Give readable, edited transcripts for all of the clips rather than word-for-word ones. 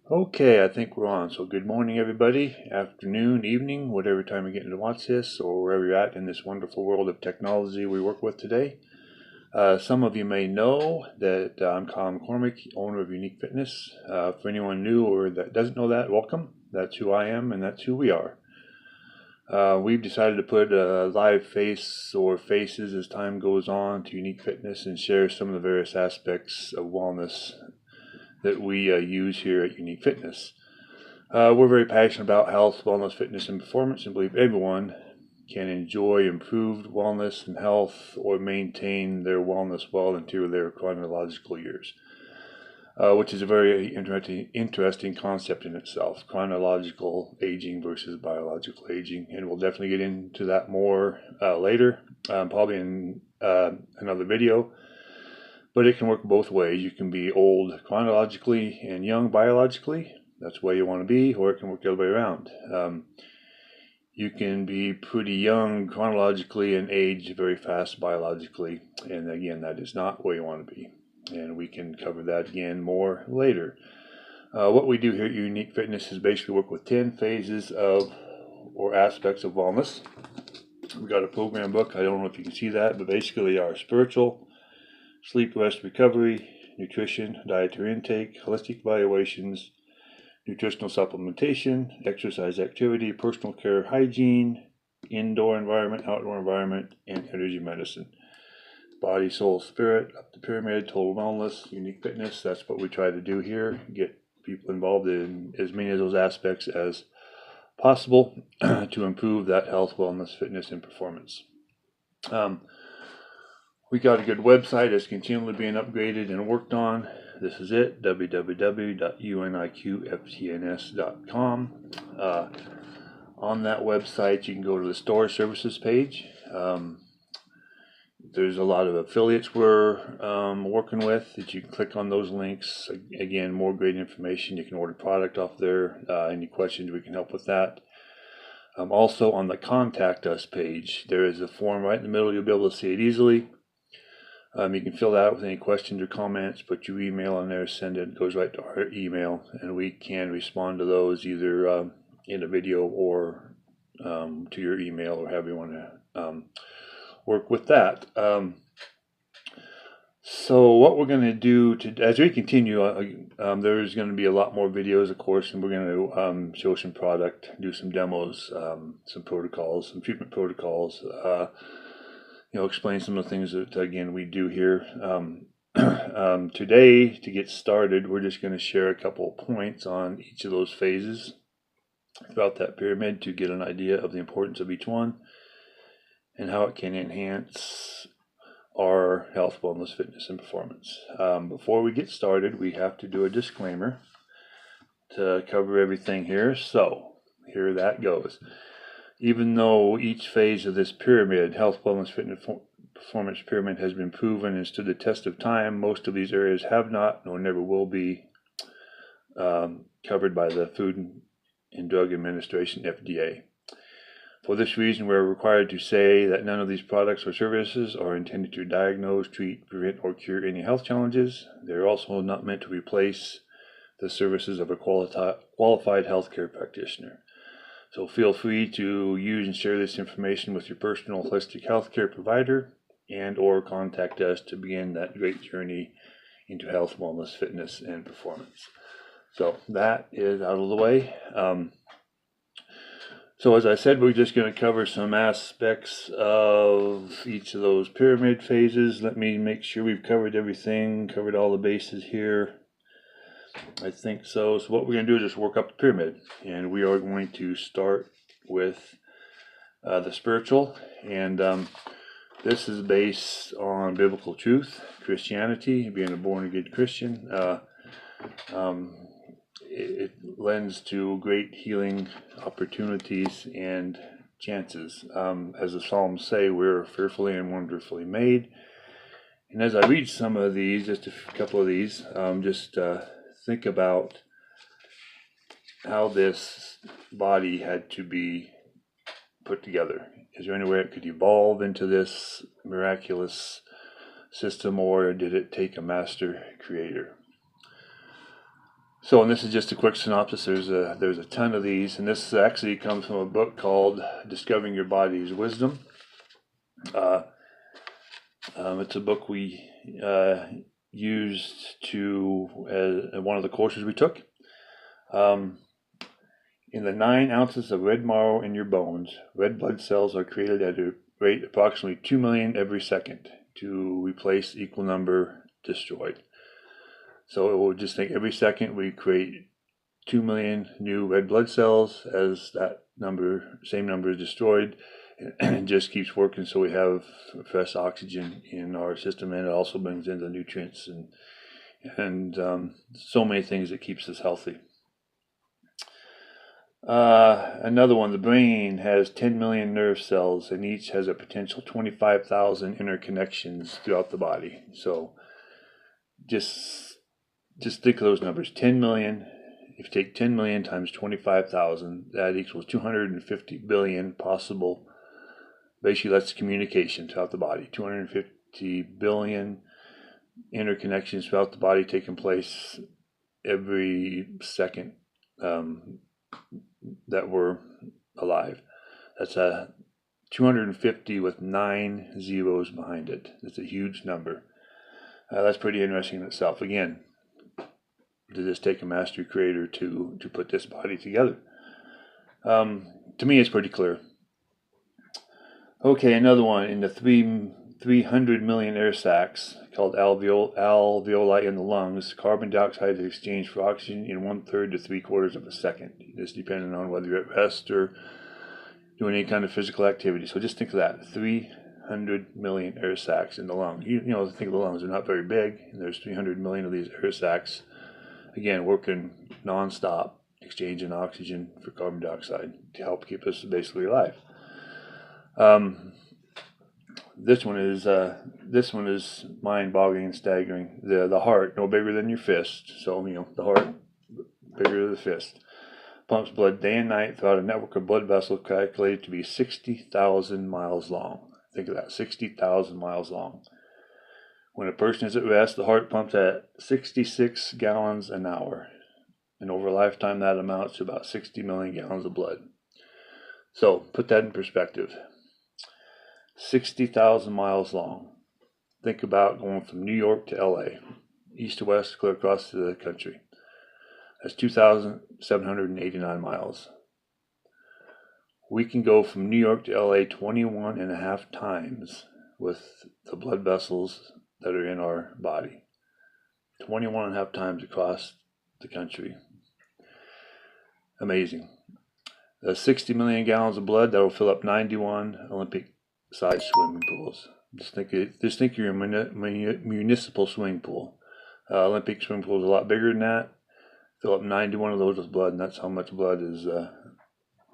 Okay, I think we're on. So good morning, everybody. Afternoon, evening, whatever time you're getting to watch this, or wherever you're at in this wonderful world of technology we work with today. Some of you may know that I'm Colin McCormick, owner of Unique Fitness. For anyone new or that doesn't know that, welcome. That's who I am, and that's who we are. We've decided to put a live face or faces as time goes on to Unique Fitness and share some of the various aspects of wellness that we use here at Unique Fitness. We're very passionate about health, wellness, fitness, and performance, and believe everyone can enjoy improved wellness and health or maintain their wellness well into their chronological years, which is a very interesting concept in itself, chronological aging versus biological aging, and we'll definitely get into that more later, probably in another video. But it can work both ways. You can be old chronologically and young biologically. That's where you want to be, or it can work the other way around. You can be pretty young chronologically and age very fast biologically. And again, that is not where you want to be. And we can cover that again more later. What we do here at Unique Fitness is basically work with 10 phases of or aspects of wellness. We got a program book. I don't know if you can see that, but basically our spiritual, sleep, rest, recovery, nutrition, dietary intake, holistic evaluations, nutritional supplementation, exercise activity, personal care, hygiene, indoor environment, outdoor environment, and energy medicine. Body, soul, spirit, up the pyramid, total wellness, Unique Fitness. That's what we try to do here. Get people involved in as many of those aspects as possible to improve that health, wellness, fitness, and performance. We got a good website that's continually being upgraded and worked on. This is it, www.uniqftns.com. On that website, you can go to the store services page. There's a lot of affiliates we're working with that you can click on those links. Again, more great information. You can order product off there. Any questions, we can help with that. Also, on the Contact Us page, there is a form right in the middle. You'll be able to see it easily. You can fill that out with any questions or comments, put your email on there, send it, it goes right to our email, and we can respond to those either in a video or to your email, or however you want to work with that. So what we're going to do as we continue, there's going to be a lot more videos, of course, and we're going to show some product, do some demos, some protocols, some treatment protocols, explain some of the things that, again, we do here. Today, to get started, we're just going to share a couple of points on each of those phases throughout that pyramid to get an idea of the importance of each one and how it can enhance our health, wellness, fitness, and performance. Before we get started, we have to do a disclaimer to cover everything here. So here that goes. Even though each phase of this pyramid, health, wellness, fitness, performance pyramid, has been proven and stood the test of time, most of these areas have not, nor never will be, covered by the Food and Drug Administration, FDA. For this reason, we're required to say that none of these products or services are intended to diagnose, treat, prevent, or cure any health challenges. They're also not meant to replace the services of a qualified healthcare practitioner. So feel free to use and share this information with your personal holistic healthcare provider and or contact us to begin that great journey into health, wellness, fitness, and performance. So that is out of the way. So as I said, we're just going to cover some aspects of each of those pyramid phases. Let me make sure we've covered everything, covered all the bases here. I think so. So what we're going to do is just work up the pyramid, and we are going to start with the spiritual, and this is based on biblical truth, Christianity, being a born-again Christian. It lends to great healing opportunities and chances. As the Psalms say, we're fearfully and wonderfully made. And as I read some of these, just a couple of these, think about how this body had to be put together. Is there any way it could evolve into this miraculous system, or did it take a master creator? So, and this is just a quick synopsis. There's a ton of these, and this actually comes from a book called Discovering Your Body's Wisdom. It's a book we used to one of the courses we took. In the 9 ounces of red marrow in your bones, red blood cells are created at a rate approximately 2 million every second to replace equal number destroyed. So it will just think every second we create 2 million new red blood cells. As that same number is destroyed, and it just keeps working, so we have fresh oxygen in our system, and it also brings in the nutrients and so many things that keeps us healthy. Another one, the brain has 10 million nerve cells, and each has a potential 25,000 interconnections throughout the body. So just think of those numbers. 10 million. If you take 10 million times 25,000, that equals 250 billion possible. Basically, that's communication throughout the body. 250 billion interconnections throughout the body taking place every second that we're alive. That's 250 with 9 zeros behind it. That's a huge number. That's pretty interesting in itself. Again, did this take a master creator to put this body together? To me, it's pretty clear. Okay, another one. In the 300 million air sacs called alveoli in the lungs, carbon dioxide is exchanged for oxygen in 1/3 to 3/4 of a second. This depending on whether you're at rest or doing any kind of physical activity. So just think of that. 300 million air sacs in the lung. You know, think of the lungs. They're not very big, and there's 300 million of these air sacs, again, working non-stop, exchanging oxygen for carbon dioxide to help keep us basically alive. This one is mind-boggling and staggering. The heart, no bigger than your fist. So the heart bigger than the fist, pumps blood day and night throughout a network of blood vessels calculated to be 60,000 miles long. Think of that, 60,000 miles long. When a person is at rest, the heart pumps at 66 gallons an hour, and over a lifetime, that amounts to about 60 million gallons of blood. So put that in perspective. 60,000 miles long. Think about going from New York to LA, east to west, clear across the country. That's 2,789 miles. We can go from New York to LA 21 and a half times with the blood vessels that are in our body. 21 and a half times across the country. Amazing. The 60 million gallons of blood that will fill up 91 Olympic-sized swimming pools. Just think you're a municipal swimming pool. Olympic swimming pool is a lot bigger than that. Fill up 91 of those with blood, and that's how much blood is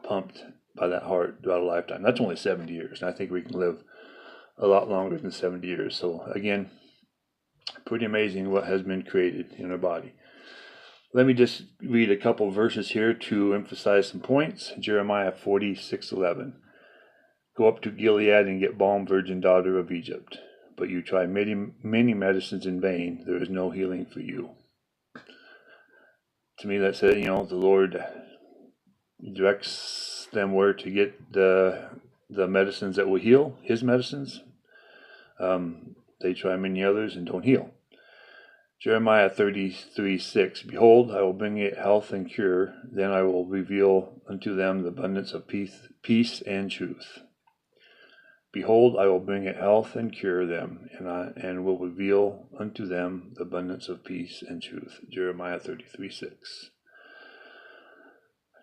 pumped by that heart throughout a lifetime. That's only 70 years, and I think we can live a lot longer than 70 years. So again, pretty amazing what has been created in our body. Let me just read a couple verses here to emphasize some points. Jeremiah 46:11. Go up to Gilead and get balm, virgin daughter of Egypt. But you try many medicines in vain. There is no healing for you. To me, that said, the Lord directs them where to get the medicines that will heal, His medicines. They try many others and don't heal. Jeremiah 33:6. Behold, I will bring it health and cure. Then I will reveal unto them the abundance of peace and truth. Behold, I will bring it health and cure them, and will reveal unto them the abundance of peace and truth. Jeremiah 33:6.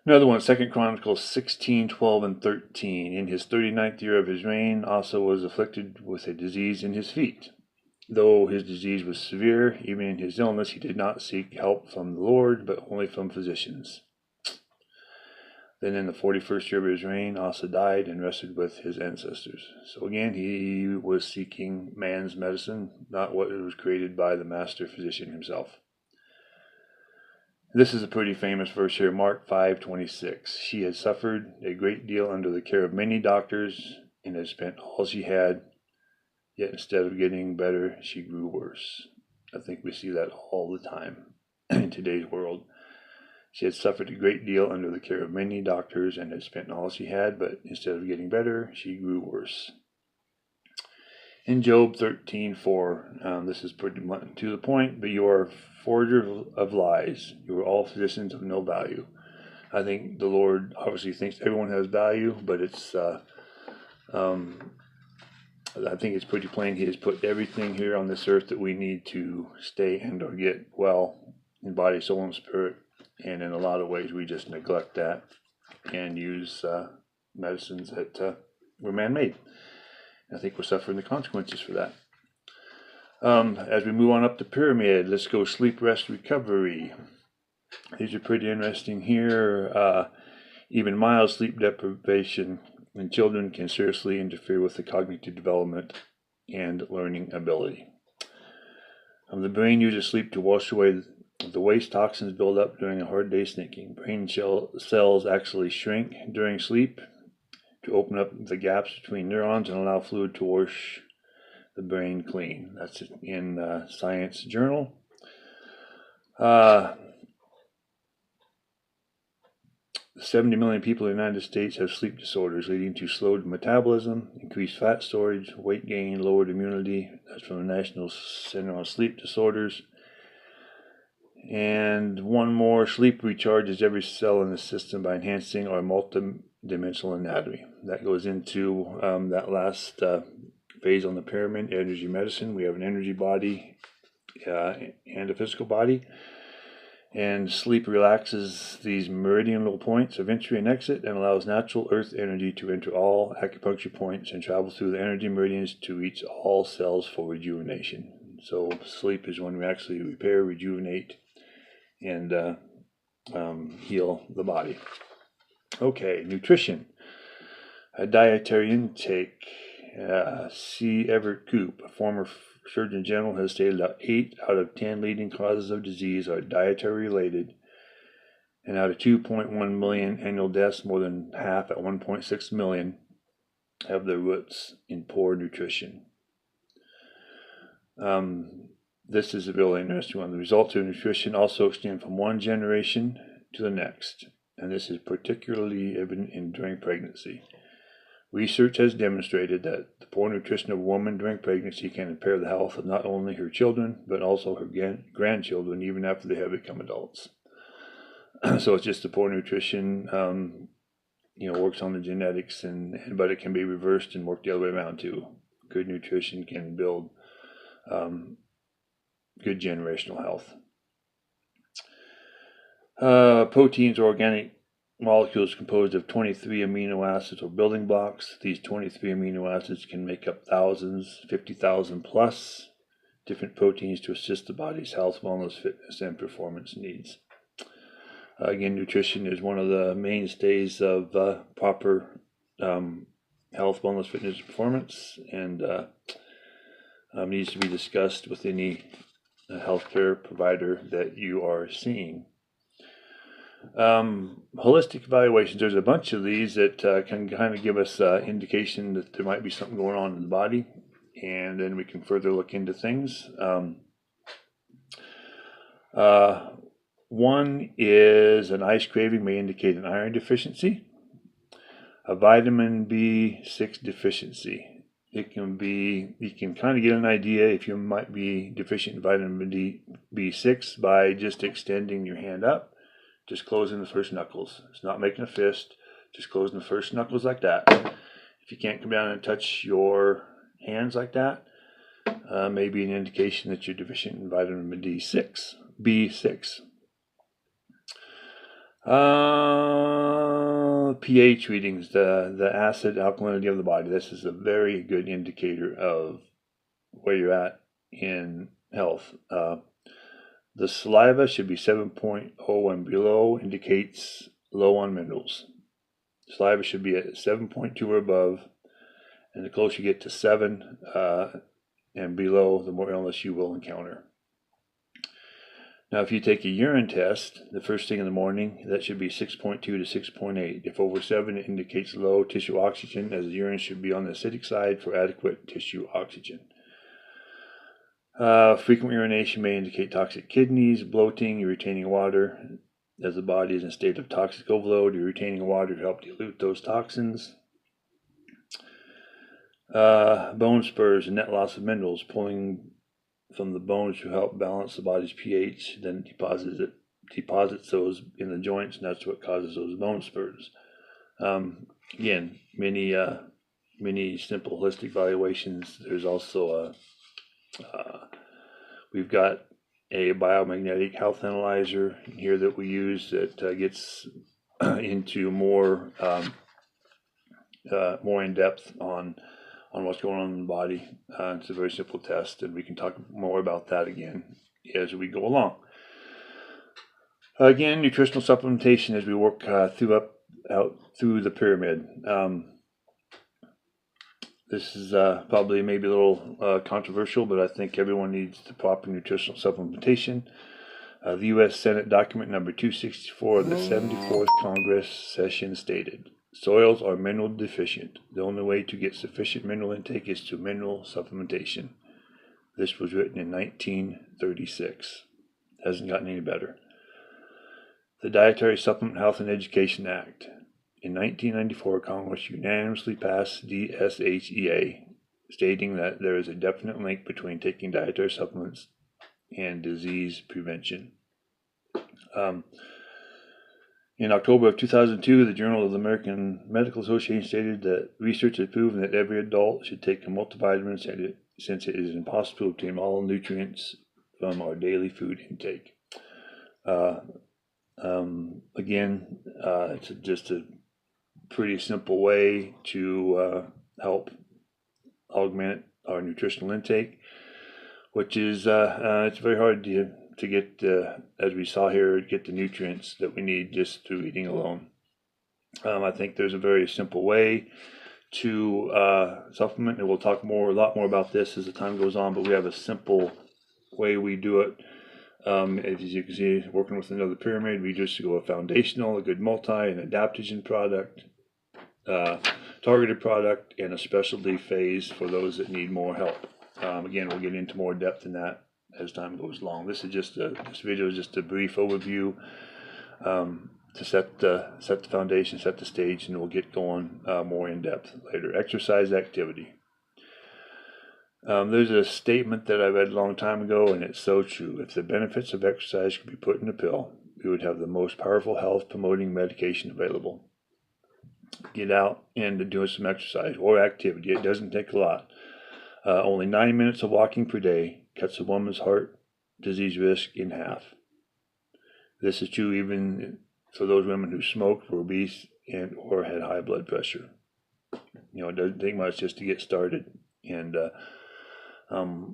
Another one, 2 Chronicles 16:12 and 13. In his 39th year of his reign, Asa was afflicted with a disease in his feet. Though his disease was severe, even in his illness, he did not seek help from the Lord, but only from physicians. Then in the 41st year of his reign, Asa died and rested with his ancestors. So again, he was seeking man's medicine, not what was created by the master physician himself. This is a pretty famous verse here, Mark 5:26. She had suffered a great deal under the care of many doctors and had spent all she had, yet instead of getting better, she grew worse. I think we see that all the time in today's world. She had suffered a great deal under the care of many doctors and had spent all she had, but instead of getting better, she grew worse. In Job 13:4, this is pretty much to the point, but you are a forger of lies. You are all physicians of no value. I think the Lord obviously thinks everyone has value, but it's I think it's pretty plain He has put everything here on this earth that we need to stay and or get well in body, soul, and spirit. And in a lot of ways, we just neglect that and use medicines that were man-made. I think we're suffering the consequences for that. As we move on up the pyramid, let's go sleep, rest, recovery. These are pretty interesting here. Even mild sleep deprivation in children can seriously interfere with the cognitive development and learning ability. The brain uses sleep to wash away the waste toxins build up during a hard day's thinking. Brain cells actually shrink during sleep to open up the gaps between neurons and allow fluid to wash the brain clean. That's in Science Journal. 70 million people in the United States have sleep disorders, leading to slowed metabolism, increased fat storage, weight gain, lowered immunity. That's from the National Center on Sleep Disorders. And one more, sleep recharges every cell in the system by enhancing our multidimensional anatomy. That goes into that last phase on the pyramid, energy medicine. We have an energy body and a physical body. And sleep relaxes these meridianal points of entry and exit and allows natural earth energy to enter all acupuncture points and travel through the energy meridians to reach all cells for rejuvenation. So sleep is when we actually repair, rejuvenate, and heal the body. Okay, nutrition. A dietary intake. C. Everett Koop, a former Surgeon General, has stated that 8 out of 10 leading causes of disease are dietary related, and out of 2.1 million annual deaths, more than half, at 1.6 million, have their roots in poor nutrition. This is a really interesting one. The results of nutrition also extend from one generation to the next, and this is particularly evident during pregnancy. Research has demonstrated that the poor nutrition of a woman during pregnancy can impair the health of not only her children, but also her grandchildren, even after they have become adults. So it's just the poor nutrition, works on the genetics, but it can be reversed and worked the other way around too. Good nutrition can build good generational health. Proteins are organic molecules composed of 23 amino acids or building blocks. These 23 amino acids can make up thousands, 50,000 plus different proteins to assist the body's health, wellness, fitness, and performance needs. Again, nutrition is one of the mainstays of proper health, wellness, fitness, and performance, and needs to be discussed with any healthcare provider that you are seeing. Holistic evaluations. There's a bunch of these that can kind of give us indication that there might be something going on in the body, and then we can further look into things. One is an ice craving may indicate an iron deficiency. A vitamin B6 deficiency. You can kind of get an idea if you might be deficient in vitamin B6 by just extending your hand up. Just closing the first knuckles. It's not making a fist, just closing the first knuckles like that. If you can't come down and touch your hands like that, maybe an indication that you're deficient in vitamin B6. pH readings, the acid alkalinity of the body. This is a very good indicator of where you're at in health. The saliva should be 7.0 and below, indicates low on minerals. Saliva should be at 7.2 or above, and the closer you get to 7 and below, the more illness you will encounter. Now, if you take a urine test, the first thing in the morning, that should be 6.2 to 6.8. If over 7, it indicates low tissue oxygen, as the urine should be on the acidic side for adequate tissue oxygen. Frequent urination may indicate toxic kidneys, bloating, retaining water. as the body is in a state of toxic overload. You're retaining water to help dilute those toxins. Bone spurs and net loss of minerals, pulling from the bones to help balance the body's pH, then deposits those in the joints, and that's what causes those bone spurs. Again, many simple holistic valuations. There's also we've got a biomagnetic health analyzer here that we use that gets into more in depth on what's going on in the body. It's a very simple test, and we can talk more about that again as we go along. Again, nutritional supplementation as we work out through the pyramid. This is probably maybe a little controversial, but I think everyone needs the proper nutritional supplementation. The U.S. Senate document number 264 of the 74th Congress session stated, soils are mineral deficient. The only way to get sufficient mineral intake is through mineral supplementation. This was written in 1936. Hasn't gotten any better. The Dietary Supplement Health and Education Act. In 1994, Congress unanimously passed DSHEA, stating that there is a definite link between taking dietary supplements and disease prevention. In October of 2002, the Journal of the American Medical Association stated that research has proven that every adult should take a multivitamin since it is impossible to obtain all nutrients from our daily food intake. Again, it's just a pretty simple way to help augment our nutritional intake, which is it's very hard to get, as we saw here, get the nutrients that we need just through eating alone. I think there's a very simple way to supplement, and we'll talk a lot more about this as the time goes on, but we have a simple way we do it. As you can see, working with another pyramid, we just go a foundational, a good multi, an adaptogen product, targeted product, and a specialty phase for those that need more help. Again, we'll get into more depth in that as time goes along. This video is just a brief overview to set the foundation, set the stage, and we'll get going more in depth later. Exercise activity. There's a statement that I read a long time ago, and it's so true. If the benefits of exercise could be put in a pill, we would have the most powerful health-promoting medication available. Get out and do some exercise or activity. It doesn't take a lot. Only 9 minutes of walking per day cuts a woman's heart disease risk in half. This is true even for those women who smoked, were obese, and or had high blood pressure. It doesn't take much just to get started, and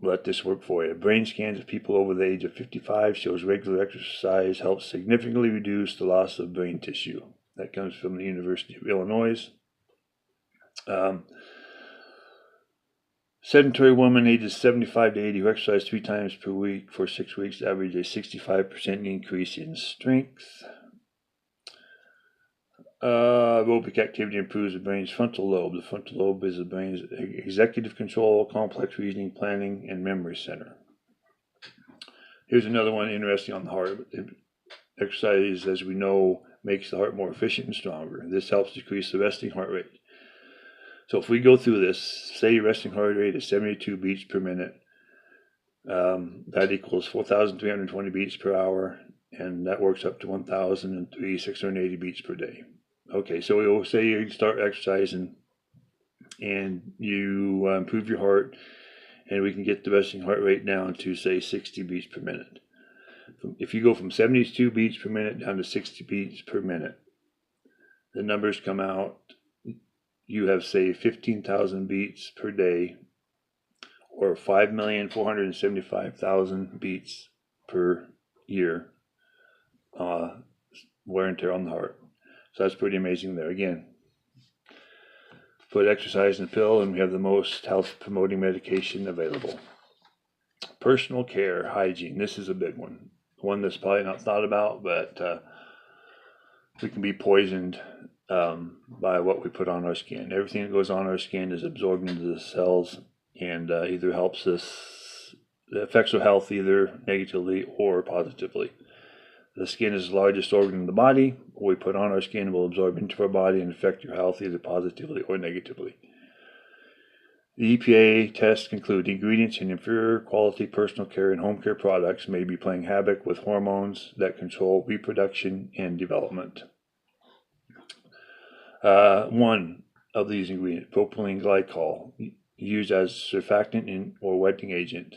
let this work for you. Brain scans of people over the age of 55 shows regular exercise helps significantly reduce the loss of brain tissue. That comes from the University of Illinois. Sedentary women ages 75 to 80 who exercise 3 times per week for 6 weeks average a 65% increase in strength. Aerobic activity improves the brain's frontal lobe. The frontal lobe is the brain's executive control, complex reasoning, planning, and memory center. Here's another one interesting on the heart. Exercise, as we know, makes the heart more efficient and stronger. This helps decrease the resting heart rate. So if we go through this, say your resting heart rate is 72 beats per minute, that equals 4,320 beats per hour, and that works up to 1,680 beats per day. Okay, so we'll say you start exercising and you improve your heart, and we can get the resting heart rate down to, say, 60 beats per minute. If you go from 72 beats per minute down to 60 beats per minute, the numbers come out, you have, say, 15,000 beats per day, or 5,475,000 beats per year, wear and tear on the heart. So that's pretty amazing there. Again, put exercise in a pill, and we have the most health-promoting medication available. Personal care, hygiene. This is a big one. One that's probably not thought about, but we can be poisoned by what we put on our skin. Everything that goes on our skin is absorbed into the cells and either helps us, affects our health either negatively or positively. The skin is the largest organ in the body. What we put on our skin will absorb into our body and affect your health either positively or negatively. The EPA tests conclude ingredients in inferior quality personal care and home care products may be playing havoc with hormones that control reproduction and development. One of these ingredients, propylene glycol, used as surfactant or wetting agent.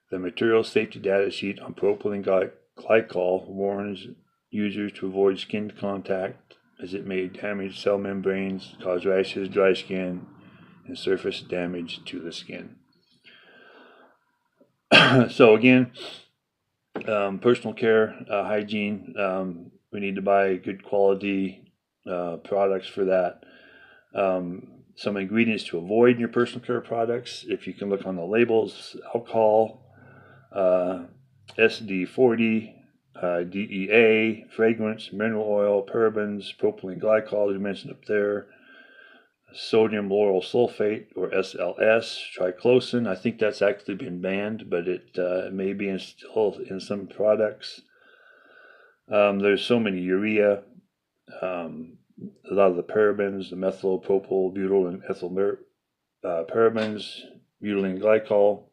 The material safety data sheet on propylene glycol warns users to avoid skin contact as it may damage cell membranes, cause rashes, dry skin, and surface damage to the skin. So again, personal care, hygiene, we need to buy good quality products for that. Some ingredients to avoid in your personal care products, if you can look on the labels: alcohol, SD40, DEA, fragrance, mineral oil, parabens, propylene glycol, as you mentioned up there, sodium lauryl sulfate or SLS, triclosan. I think that's actually been banned, but it may be still in some products. There's so many: urea, a lot of the parabens, the methyl, propyl, butyl, and ethyl parabens, butylene glycol.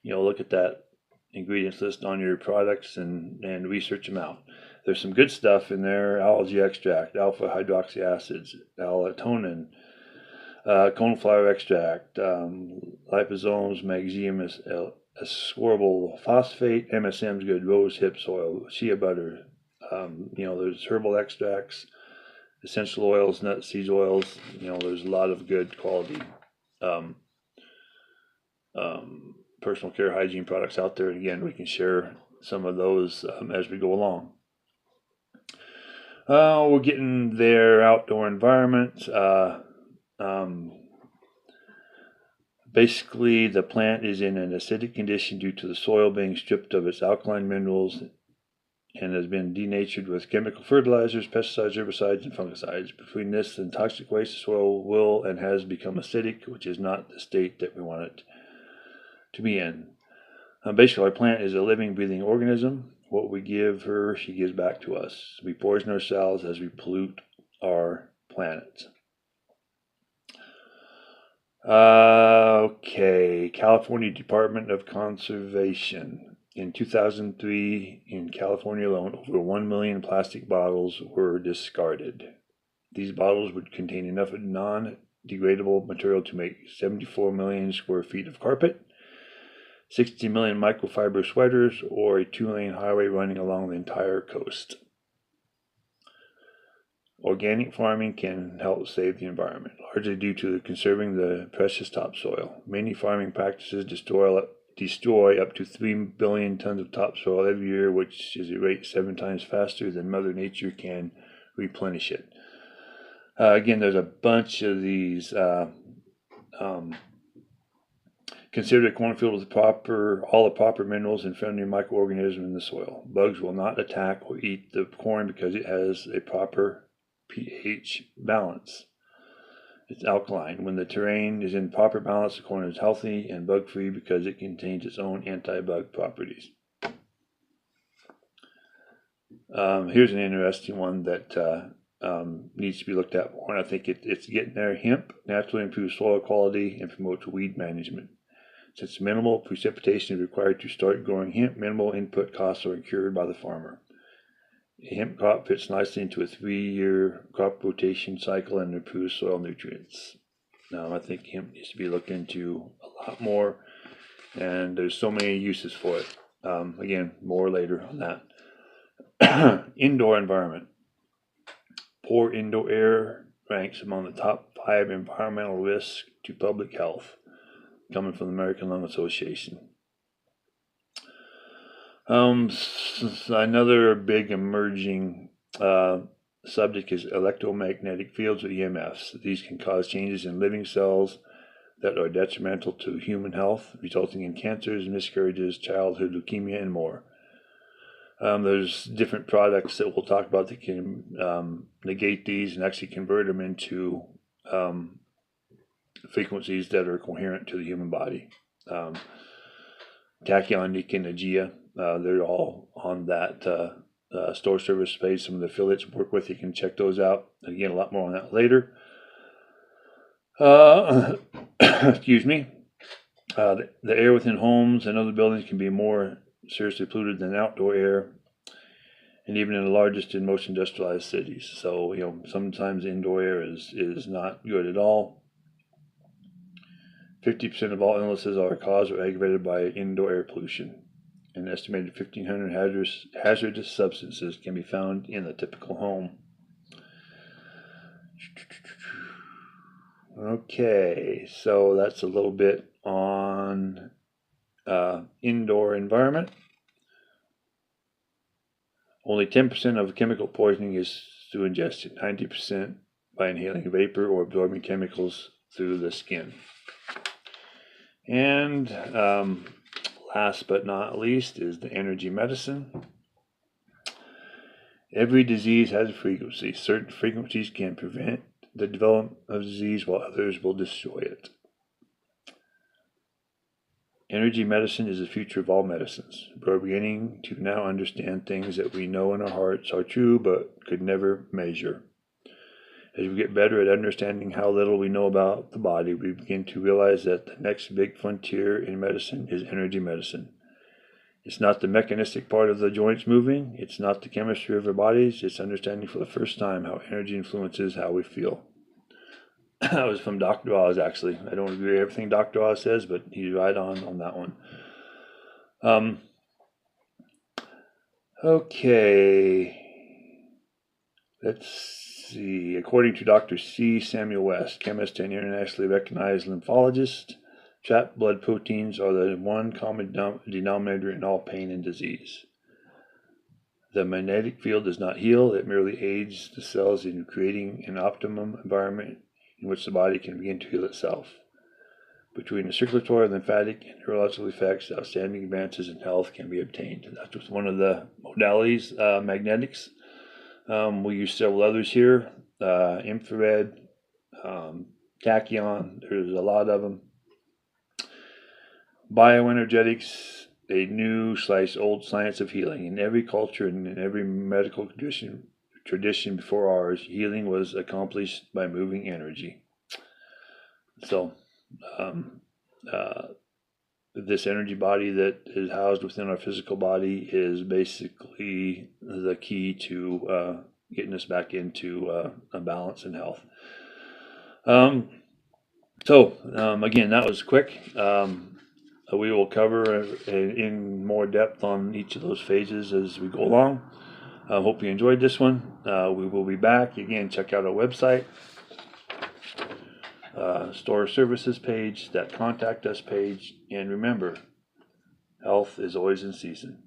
Look at that ingredients list on your products and research them out. There's some good stuff in there: algae extract, alpha hydroxy acids, allotonin, coneflower extract, liposomes, magnesium ascorbyl phosphate, MSM's good, rose hips oil, shea butter. There's herbal extracts, essential oils, nut seed oils. There's a lot of good quality personal care hygiene products out there. And again, we can share some of those as we go along. We're getting their outdoor environment. Basically, the plant is in an acidic condition due to the soil being stripped of its alkaline minerals and has been denatured with chemical fertilizers, pesticides, herbicides, and fungicides. Between this and toxic waste, the soil will and has become acidic, which is not the state that we want it to be in. Basically, our plant is a living, breathing organism. What we give her, she gives back to us. We poison ourselves as we pollute our planet. Okay, California Department of Conservation. In 2003, in California alone, over 1 million plastic bottles were discarded. These bottles would contain enough non-degradable material to make 74 million square feet of carpet, 60 million microfiber sweaters, or a 2-lane highway running along the entire coast. Organic farming can help save the environment, largely due to conserving the precious topsoil. Many farming practices destroy up to 3 billion tons of topsoil every year, which is a rate 7 times faster than Mother Nature can replenish it. Again, there's a bunch of these. Consider a cornfield with all the proper minerals and friendly microorganisms in the soil. Bugs will not attack or eat the corn because it has a proper pH balance. It's alkaline. When the terrain is in proper balance, the corn is healthy and bug-free because it contains its own anti-bug properties. Here's an interesting one that needs to be looked at more, and I think it's getting there. Hemp naturally improves soil quality and promotes weed management. Since minimal precipitation is required to start growing hemp, minimal input costs are incurred by the farmer. A hemp crop fits nicely into a 3-year crop rotation cycle and improves soil nutrients. Now, I think hemp needs to be looked into a lot more, and there's so many uses for it. Again, more later on that. Indoor environment. Poor indoor air ranks among the top 5 environmental risks to public health, coming from the American Lung Association. Another big emerging subject is electromagnetic fields, or EMFs. These can cause changes in living cells that are detrimental to human health, resulting in cancers, miscarriages, childhood leukemia, and more. There's different products that we'll talk about that can negate these and actually convert them into frequencies that are coherent to the human body. Tachyon, Nicotine, Aegea, They're all on that store service page. Some of the affiliates work with, you can check those out. Again, a lot more on that later. Excuse me. The air within homes and other buildings can be more seriously polluted than outdoor air, and even in the largest and most industrialized cities. So, sometimes indoor air is not good at all. 50% of all illnesses are caused or aggravated by indoor air pollution. An estimated 1,500 hazardous substances can be found in a typical home. Okay, so that's a little bit on indoor environment. Only 10% of chemical poisoning is through ingestion, 90% by inhaling vapor or absorbing chemicals through the skin. And last but not least is the energy medicine. Every disease has a frequency. Certain frequencies can prevent the development of disease, while others will destroy it. Energy medicine is the future of all medicines. We're beginning to now understand things that we know in our hearts are true but could never measure. As we get better at understanding how little we know about the body, we begin to realize that the next big frontier in medicine is energy medicine. It's not the mechanistic part of the joints moving. It's not the chemistry of our bodies. It's understanding for the first time how energy influences how we feel. That was from Dr. Oz, actually. I don't agree with everything Dr. Oz says, but he's right on that one. Okay. Let's see. According to Dr. C. Samuel West, chemist and internationally recognized lymphologist, trapped blood proteins are the one common denominator in all pain and disease. The magnetic field does not heal. It merely aids the cells in creating an optimum environment in which the body can begin to heal itself. Between the circulatory, lymphatic, and neurological effects, outstanding advances in health can be obtained. That's just one of the modalities, magnetics. We use several others here, infrared, tachyon, there's a lot of them. Bioenergetics, a new/old science of healing. In every culture and in every medical tradition before ours, healing was accomplished by moving energy. So, this energy body that is housed within our physical body is basically the key to getting us back into a balance and health. Again, that was quick. We will cover in more depth on each of those phases as we go along. I hope you enjoyed this one. We will be back. Again, check out our website, store services page, that contact us page, and remember, health is always in season.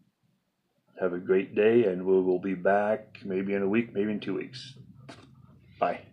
Have a great day, and we will be back maybe in a week, maybe in 2 weeks. Bye.